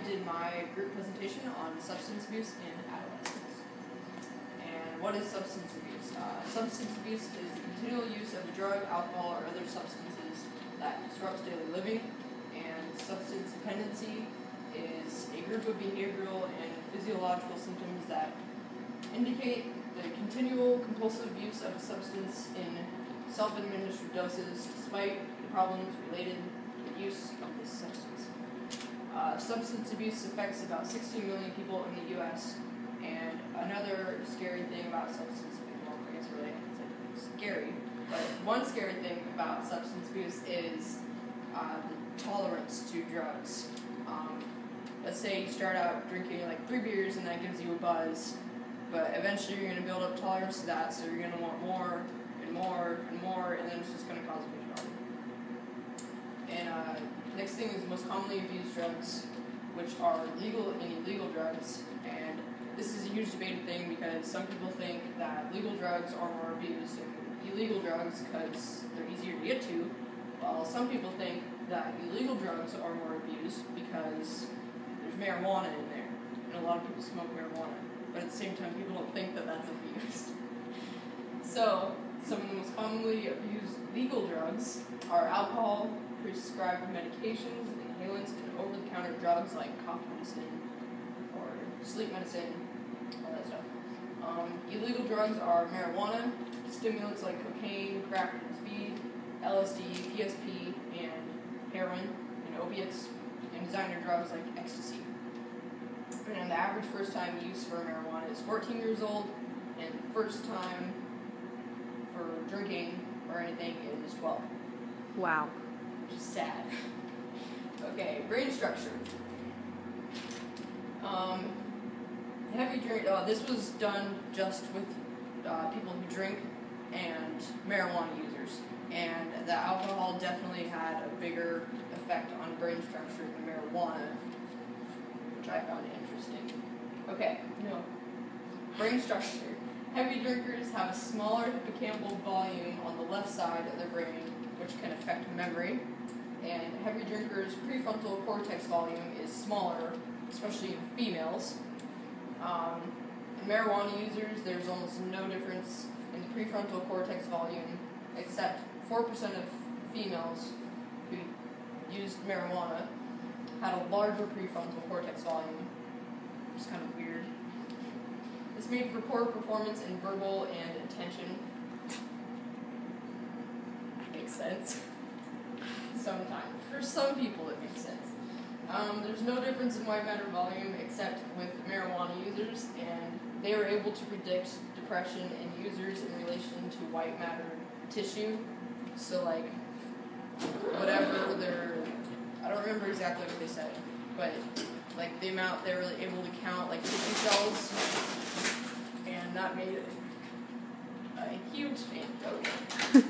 did my group presentation on substance abuse in adolescents. And what is substance abuse? Substance abuse is the continual use of a drug, alcohol, or other substances that disrupts daily living. And substance dependency is a group of behavioral and physiological symptoms that indicate the continual compulsive use of a substance in self-administered doses despite the problems related to the use of this substance. Substance abuse affects about 16 million people in the U.S. And another scary thing about substance abuse, well, I guess really it's scary, but one scary thing about substance abuse is the tolerance to drugs. Let's say you start out drinking like 3 beers and that gives you a buzz, but eventually you're going to build up tolerance to that, so you're going to want more and more and more, and then it's just going to cause a big problem. And next thing is most commonly abused drugs, which are legal and illegal drugs. And this is a huge debated thing because some people think that legal drugs are more abused and illegal drugs because they're easier to get to, while some people think that illegal drugs are more abused because there's marijuana in there, and a lot of people smoke marijuana, but at the same time people don't think that that's abused. So, some of the most commonly abused legal drugs are alcohol, prescribed medications, inhalants, and over-the-counter drugs like cough medicine or sleep medicine, all that stuff. Illegal drugs are marijuana, stimulants like cocaine, crack, and speed, LSD, PSP, and heroin, and opiates, and designer drugs like ecstasy. And the average first-time use for marijuana is 14 years old, and the first time for drinking or anything is 12. Wow. Which is sad. Okay, brain structure. Heavy drink. This was done just with people who drink and marijuana users, and the alcohol definitely had a bigger effect on brain structure than marijuana, which I found interesting. Okay, brain structure. Heavy drinkers have a smaller hippocampal volume on the left side of their brain, which can affect memory. And heavy drinkers' prefrontal cortex volume is smaller, especially in females. In marijuana users, there's almost no difference in the prefrontal cortex volume, except 4% of females who used marijuana had a larger prefrontal cortex volume, which is kind of weird. This made for poor performance in verbal and attention. Makes sense. Sometimes. For some people it makes sense. There's no difference in white matter volume except with marijuana users, and they were able to predict depression in users in relation to white matter tissue. So like, whatever I don't remember exactly what they said, but like the amount they were able to count like tissue cells, and that made a huge change. Okay.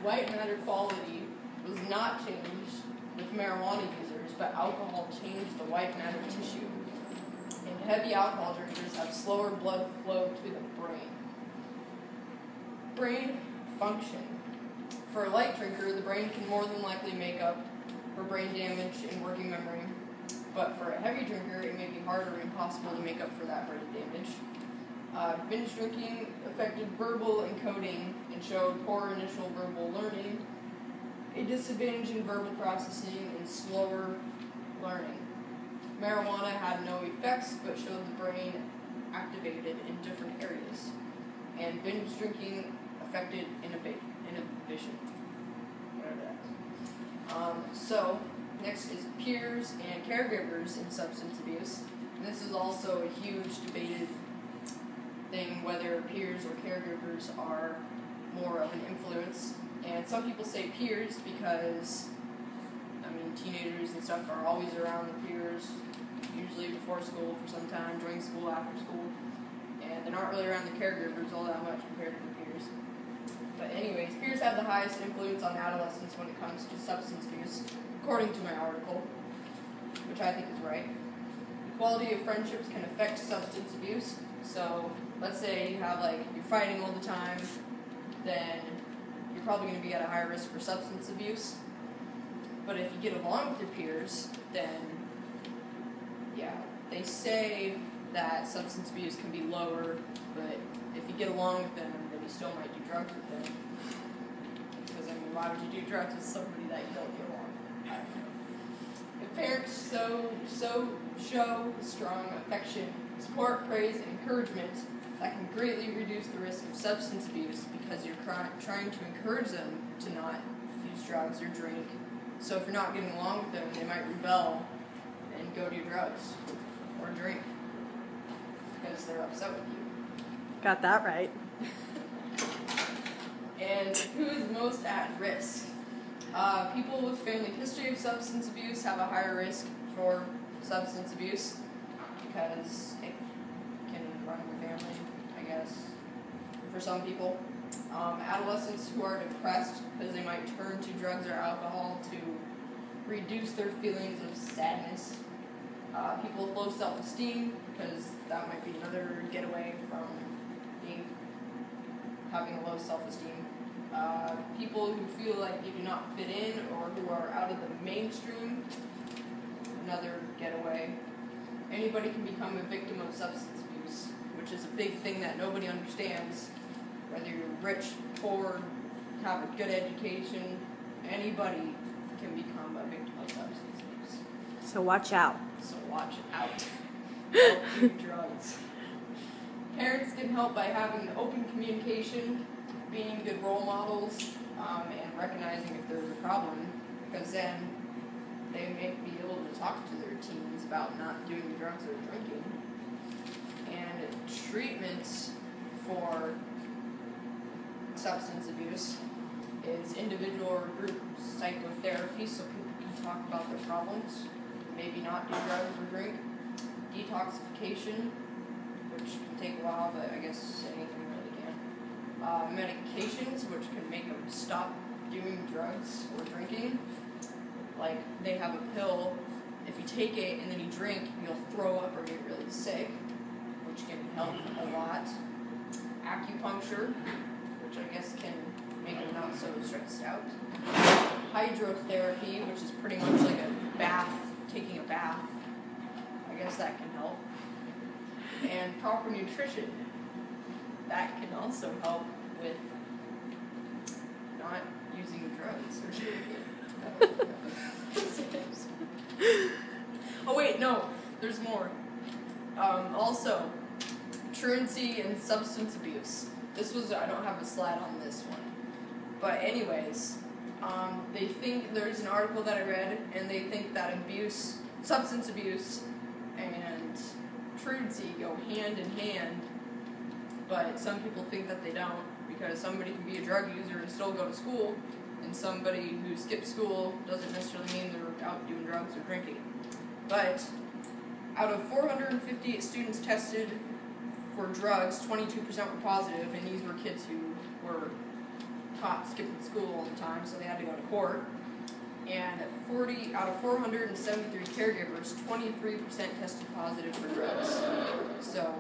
White matter quality was not changed with marijuana users, but alcohol changed the white matter tissue. And heavy alcohol drinkers have slower blood flow to the brain. Brain function. For a light drinker, the brain can more than likely make up for brain damage and working memory. But for a heavy drinker, it may be harder or impossible to make up for that brain damage. Binge drinking affected verbal encoding and showed poor initial verbal learning, a disadvantage in verbal processing, and slower learning. Marijuana had no effects but showed the brain activated in different areas. And binge drinking affected inhibition. Whatever that is. So, next is peers and caregivers in substance abuse. And this is also a huge debated thing, whether peers or caregivers are more of an influence. And some people say peers because, teenagers and stuff are always around the peers, usually before school for some time, during school, after school, and they're not really around the caregivers all that much compared to the peers. But anyways, peers have the highest influence on adolescents when it comes to substance abuse, according to my article, which I think is right. The quality of friendships can affect substance abuse. So, let's say you're fighting all the time, then you're probably going to be at a higher risk for substance abuse. But if you get along with your peers, then they say that substance abuse can be lower, but if you get along with them, then you still might do drugs with them. Because, I mean, why would you do drugs with somebody that you don't get along with? I don't know. If parents show strong affection, support, praise, and encouragement, that can greatly reduce the risk of substance abuse because you're trying to encourage them to not use drugs or drink. So if you're not getting along with them, they might rebel and go do drugs or drink because they're upset with you. Got that right. And who is most at risk? People with family history of substance abuse have a higher risk for substance abuse because it can run in the family, I guess, for some people. Adolescents who are depressed because they might turn to drugs or alcohol to reduce their feelings of sadness. People with low self-esteem, because that might be another getaway from having a low self-esteem. People who feel like they do not fit in or who are out of the mainstream, another getaway. Anybody can become a victim of substance abuse, which is a big thing that nobody understands. Whether you're rich, poor, have a good education, anybody can become a victim of substance abuse. So watch out. So watch out. Don't do drugs. Parents can help by having open communication, being good role models, and recognizing if there's a problem, because then they may be able to talk to their teens about not doing drugs or drinking. And treatments for substance abuse is individual or group psychotherapy, so people can talk about their problems, maybe not do drugs or drink. Detoxification, which can take a while, but I guess anything really can. Medications, which can make them stop doing drugs or drinking. Like, they have a pill, if you take it and then you drink, you'll throw up or get really sick, which can help a lot. Acupuncture, which I guess can make them not so stressed out. Hydrotherapy, which is pretty much like a bath, taking a bath. I guess that can help. And proper nutrition, that can also help with not using drugs or drinking. Oh wait, no, there's more. Also, truancy and substance abuse. I don't have a slide on this one. But anyways, they think, there's an article that I read, and they think that substance abuse and truancy go hand in hand, but some people think that they don't, because somebody can be a drug user and still go to school, and somebody who skips school doesn't necessarily mean they're out doing drugs or drinking. But out of 458 students tested for drugs, 22% were positive, and these were kids who were caught skipping school all the time, so they had to go to court. And 40 out of 473 caregivers, 23% tested positive for drugs. So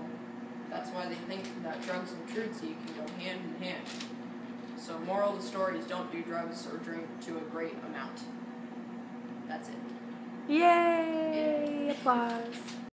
that's why they think that drugs and truancy can go hand in hand. So moral of the story is don't do drugs or drink to a great amount. That's it. Yay! Applause.